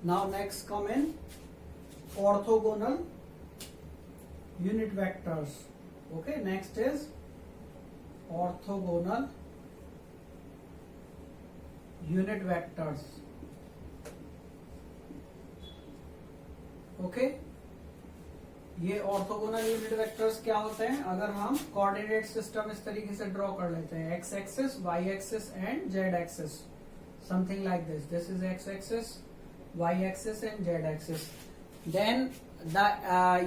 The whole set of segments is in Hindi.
Now next come in orthogonal unit vectors. Okay, next is orthogonal unit vectors. Okay ये ऑर्थोगोनल यूनिट वेक्टर्स क्या होते हैं? अगर हम कोऑर्डिनेट सिस्टम इस तरीके से ड्रॉ कर लेते हैं, X axis, Y axis and Z axis, something like this. This is X axis, Y axis and Z axis. Then the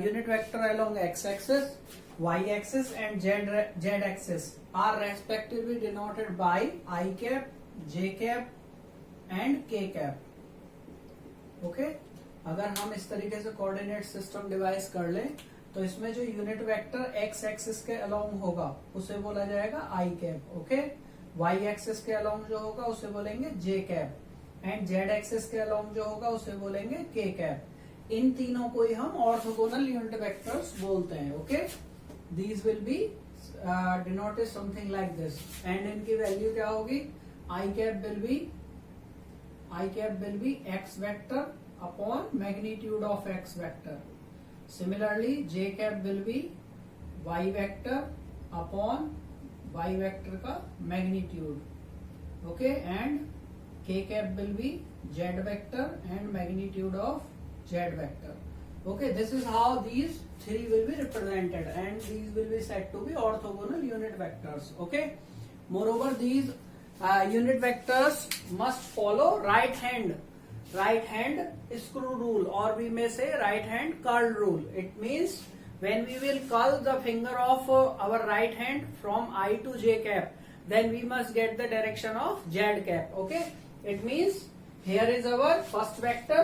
unit vector along x axis, y axis and z axis are respectively denoted by I cap, j cap and k cap. Okay अगर हम इस तरीके से कोऑर्डिनेट सिस्टम डिवाइस कर लें तो इसमें जो यूनिट वेक्टर एक्स एक्सिस के अलोंग होगा उसे बोला जाएगा आई कैप. ओके वाई एक्सिस के अलोंग जो होगा उसे बोलेंगे जे कैप एंड जेड एक्सिस के अलोंग जो होगा उसे बोलेंगे के कैप. इन तीनों को ही हम ऑर्थोगोनल यूनिट वेक्टर्स बोलते हैं. Okay these will be denoted something like this and इनकी वैल्यू क्या होगी? I cap will be X vector upon magnitude of x vector. Similarly, j cap will be y vector upon y vector का magnitude. Okay, and k cap will be z vector and magnitude of z vector. Okay, this is how these three will be represented, and these will be said to be orthogonal unit vectors. Okay, moreover, these unit vectors must follow right hand screw rule, or we may say right hand curl rule. It means when we will curl the finger of our right hand from I to j cap, then we must get the direction of z cap. Okay, it means here is our first vector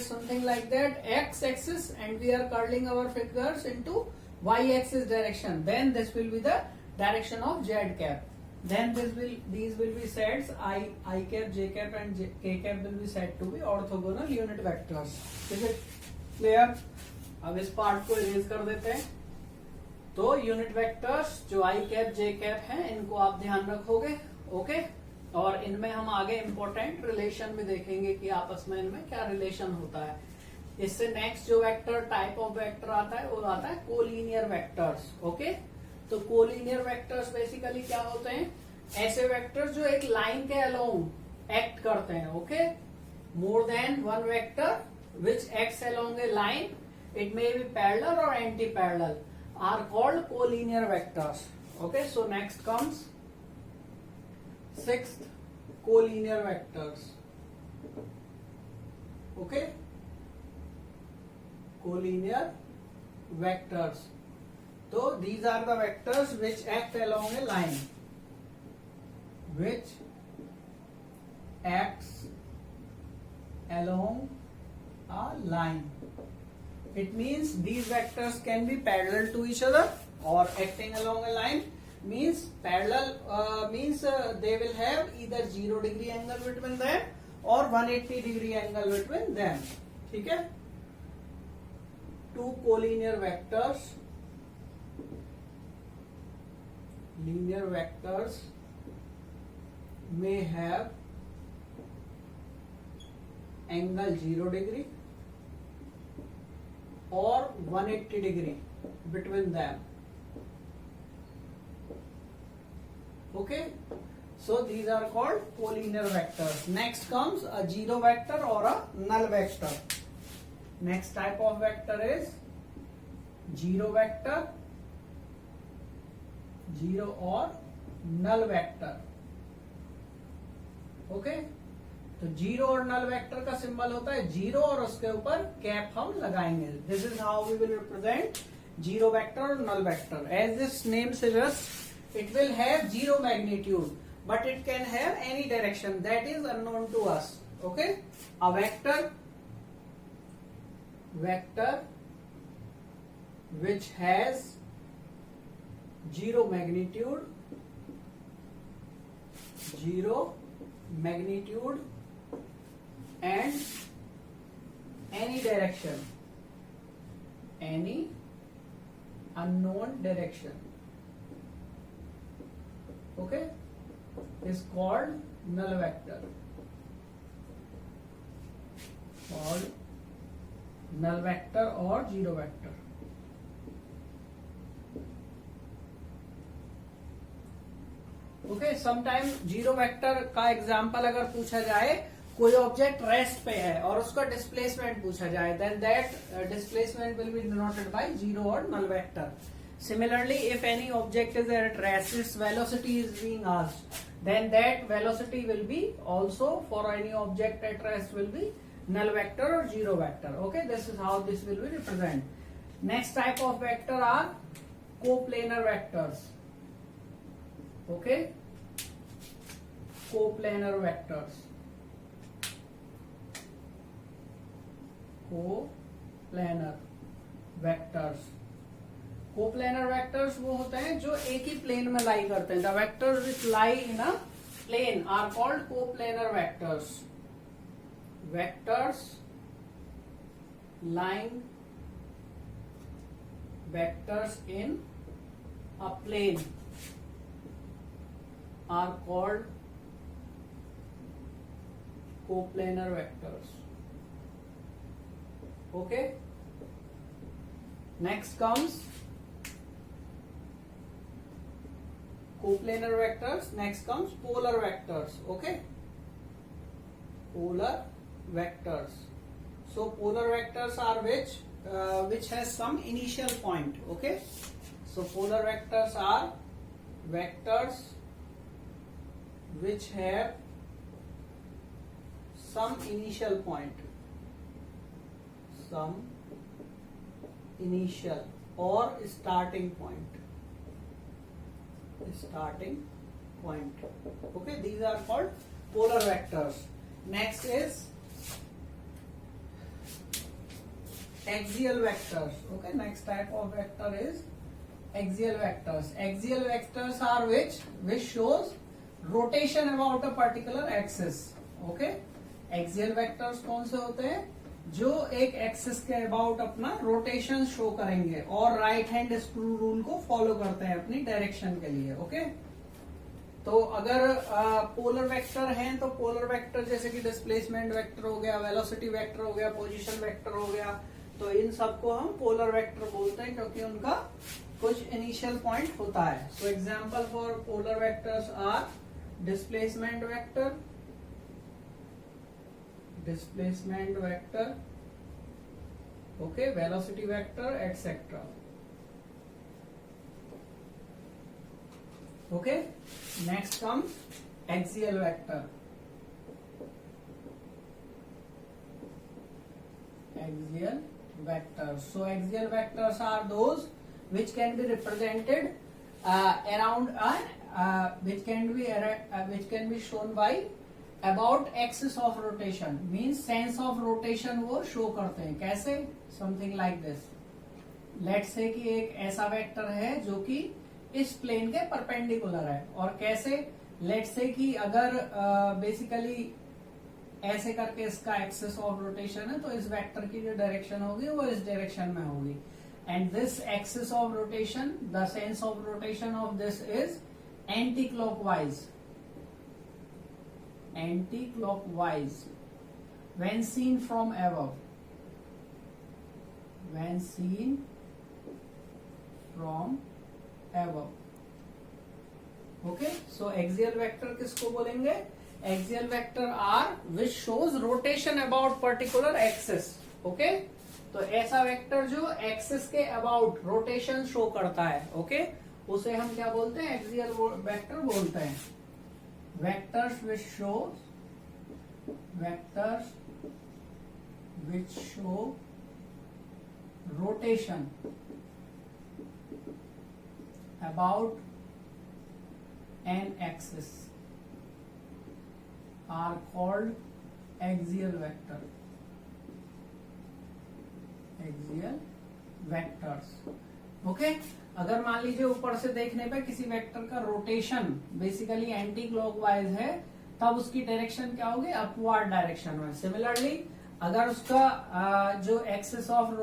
is something like that, x axis, and we are curling our fingers into y axis direction. Then this will be the direction of z cap. Then these will be sets I cap, j cap and k cap will be said to be orthogonal unit vectors. Is it clear? अब इस पार्ट को इरेज कर देते हैं. तो यूनिट वेक्टर्स जो I cap, j cap हैं इनको आप ध्यान रखोगे. ओके और इनमें हम आगे इम्पोर्टेंट रिलेशन भी देखेंगे कि आपस में इनमें क्या रिलेशन होता है. इससे नेक्स्ट जो वेक्टर टाइप ऑफ वेक्टर आता है वो आता है कोलिनियर वेक्टर्स. ओके तो कोलिनियर वेक्टर्स बेसिकली क्या होते हैं? ऐसे वेक्टर्स जो एक लाइन के अलोंग एक्ट करते हैं. Okay more than one vector which acts along a line, it may be parallel और anti parallel, are called collinear vectors. Okay so next comes sixth collinear vectors. Okay collinear vectors. So these are the vectors which act along a line, which acts along a line. It means these vectors can be parallel to each other, or acting along a line means parallel means they will have either 0 degree angle between them or 180 degree angle between them. ठीक है? Two collinear vectors, linear vectors may have angle 0 degree or 180 degree between them. Okay, so these are called collinear vectors. Next comes a zero vector or a null vector. Next type of vector is zero vector, zero और नल वेक्टर. ओके तो जीरो और नल वेक्टर का सिंबल होता है जीरो और उसके ऊपर कैप हम लगाएंगे. This is how we will represent zero vector और null vector. As this name suggest, it will have zero magnitude but it can have any direction that is unknown to us. Okay a vector which has zero magnitude and any direction, any unknown direction, okay, is called null vector. Null vector और zero vector. Okay, sometime zero vector का एग्जांपल अगर पूछा जाए, कोई ऑब्जेक्ट रेस्ट पे है और उसका डिस्प्लेसमेंट पूछा जाए, then that displacement will be denoted by zero और null vector. Similarly, if any object is at rest, its velocity is being asked, then that velocity will be also for any object at rest will be null vector or zero vector. Okay, this is how this will be represented. Next type of vector are coplanar vectors. Okay, coplanar vectors. Coplanar vectors. Coplanar vectors वो होते हैं जो एक ही प्लेन में लाई करते हैं। The vectors which lie in a plane are called coplanar vectors. Vectors lying vectors in a plane are called coplanar vectors. Okay, next comes coplanar vectors. Next comes polar vectors. Okay, polar vectors. So polar vectors are which has some initial point. Okay, so polar vectors are vectors which have some initial point, some initial or starting point. Okay, these are called polar vectors. Next is axial vectors. Okay, next type of vector is axial vectors. Axial vectors are which shows rotation about a particular axis. Okay, axial vectors कौन से होते हैं? जो एक एक्सिस के अबाउट अपना रोटेशन शो करेंगे और राइट हैंड स्क्रू रूल को फॉलो करते हैं अपनी डायरेक्शन के लिए। ओके, तो अगर पोलर वेक्टर हैं तो पोलर वेक्टर जैसे कि डिस्प्लेसमेंट वेक्टर हो गया, वेलोसिटी वेक्टर हो गया, पोजीशन वेक्टर हो गया, तो इन सबको हम पोलर वेक्टर बोलते हैं क्योंकि उनका कुछ इनिशियल पॉइंट होता है। So example for polar vectors are displacement vector, displacement vector, okay, velocity vector, etc. Okay, next comes axial vector. Axial vectors. So axial vectors are those which can be represented which can be shown by about axis of rotation, means sense of rotation वो शो करते हैं। कैसे? Something like this. Let's say कि एक ऐसा वेक्टर है जो कि इस प्लेन के परपेंडिकुलर है, और कैसे? लेट्स से कि अगर बेसिकली ऐसे करके इसका एक्सिस ऑफ रोटेशन है तो इस वेक्टर की जो डायरेक्शन होगी वो इस डायरेक्शन में होगी। And this axis of rotation, the sense of rotation of this is anti clockwise. Anti-clockwise when seen from above. When seen from above. Okay, so axial vector किसको बोलेंगे? Axial vector are which shows rotation about particular axis. Okay, तो ऐसा वेक्टर जो एक्सिस के अबाउट रोटेशन शो करता है, ओके, उसे हम क्या बोलते हैं? एक्सियल वेक्टर बोलते हैं। Vectors which show rotation about an axis are called axial vector. Axial vectors. Okay, अगर मान लीजिए ऊपर से देखने पे किसी वेक्टर का रोटेशन बेसिकली एंटी क्लॉकवाइज है, तब उसकी डायरेक्शन क्या होगी? अपवर्ड डायरेक्शन में। सिमिलरली अगर उसका जो एक्सिस ऑफ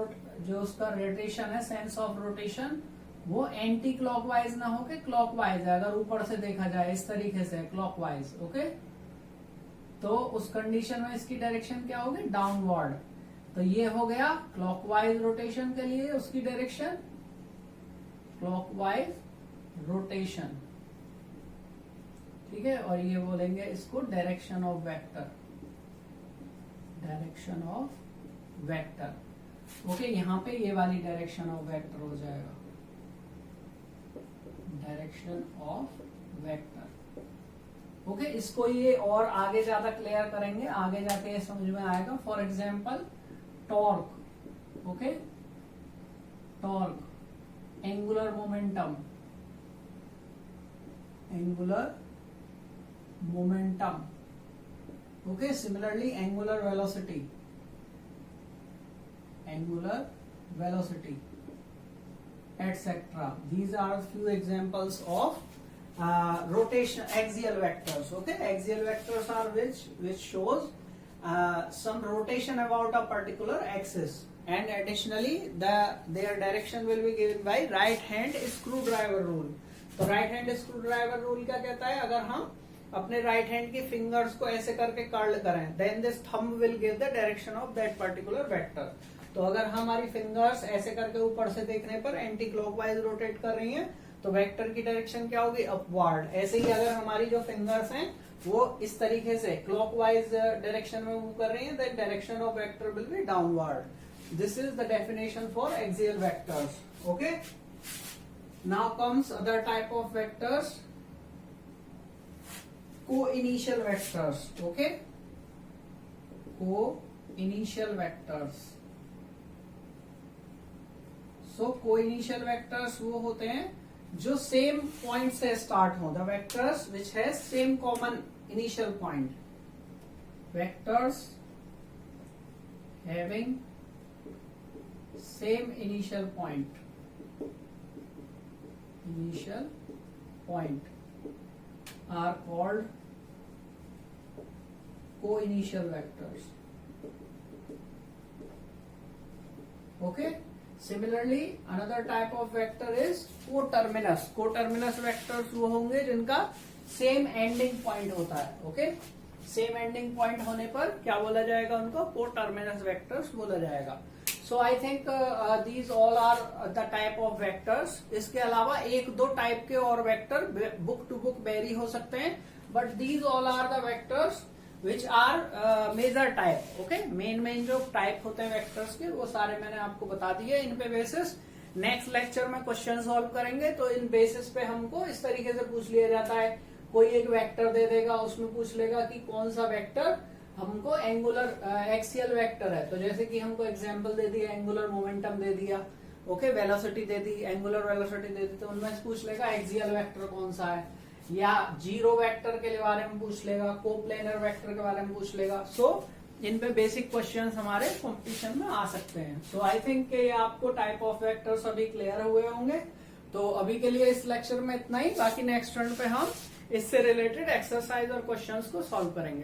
जो उसका रोटेशन है, सेंस ऑफ रोटेशन, वो एंटी क्लॉकवाइज ना होके क्लॉकवाइज है, अगर ऊपर से देखा जाए इस तरीके से क्लॉकवाइज, ओके, तो उस कंडीशन में इसकी डायरेक्शन क्या होगी? डाउनवर्ड। तो ये हो गया क्लॉकवाइज रोटेशन के लिए उसकी डायरेक्शन, क्लॉकवाइज रोटेशन, ठीक है। और ये बोलेंगे इसको direction of vector, direction of vector. Okay, यहां पे ये वाली डायरेक्शन ऑफ वेक्टर हो जाएगा, डायरेक्शन ऑफ वेक्टर। ओके, इसको ये और आगे ज्यादा क्लियर करेंगे, आगे जाके ये समझ में आएगा। For example torque, okay, torque, angular momentum, angular momentum, okay. Similarly angular velocity, angular velocity, etc. These are few examples of rotation axial vectors. Okay, axial vectors are which shows some rotation about a particular axis, and additionally their direction will be given by right hand screwdriver rule. तो राइट हैंड स्क्रूड्राइवर रूल क्या कहता है, अगर हम अपने राइट हैंड की फिंगर्स को ऐसे करके कर्ल करें, then this thumb will give the direction of that particular vector. तो अगर हमारी फिंगर्स ऐसे करके ऊपर से देखने पर एंटी क्लॉकवाइज रोटेट कर रही हैं, तो वेक्टर की डायरेक्शन क्या होगी, अपवर्ड। ऐसे ही अगर हमारी जो फिंगर्स हैं वो इस तरीके से क्लॉकवाइज डायरेक्शन में मूव कर रही हैं, then direction of vector will be downward. This is the definition for axial vectors. Okay, now comes other type of vectors, co-initial vectors. Okay, co-initial vectors. So co-initial vectors वो होते हैं जो सेम पॉइंट से स्टार्ट हो, the vectors which has same common initial point, vectors having same initial point, initial point are called co-initial vectors. Okay, similarly another type of vector is coterminous. कोटर्मिनस vectors वो होंगे जिनका सेम एंडिंग पॉइंट होता है। ओके, सेम एंडिंग पॉइंट होने पर क्या बोला जाएगा, उनको कोटर्मिनस वेक्टर्स बोला जाएगा। So I think these all are the type of vectors. इसके अलावा एक दो टाइप के और vector book to book vary हो सकते हैं, but these all are the vectors which are major type. Okay, main जो टाइप होते हैं वेक्टर्स के वो सारे मैंने आपको बता दिए। इन पे बेसिस नेक्स्ट लेक्चर में क्वेश्चन सॉल्व करेंगे, तो इन बेसिस पे हमको इस तरीके से पूछ लिया जाता है, कोई एक वेक्टर दे देगा, उसमें पूछ लेगा कि कौन सा वेक्टर हमको एंगुलर एक्सियल वेक्टर है। तो जैसे कि हमको एग्जांपल दे दिया, एंगुलर मोमेंटम दे दिया, ओके, वेलोसिटी दे दी, एंगुलर वेलोसिटी दे दी, तो उनमें से पूछ लेगा एक्सियल वेक्टर कौन सा है, या जीरो वेक्टर के बारे में पूछ लेगा, कोप्लेनर वेक्टर के बारे में पूछ लेगा। सो इन पे बेसिक क्वेश्चंस हमारे कंपटीशन में आ सकते हैं। सो आई थिंक कि आपको टाइप ऑफ वेक्टर्स अभी क्लियर हुए होंगे। तो अभी के लिए इस लेक्चर में इतना ही, बाकी नेक्स्ट टर्न पे हम इससे रिलेटेड एक्सरसाइज और क्वेश्चंस को सॉल्व करेंगे।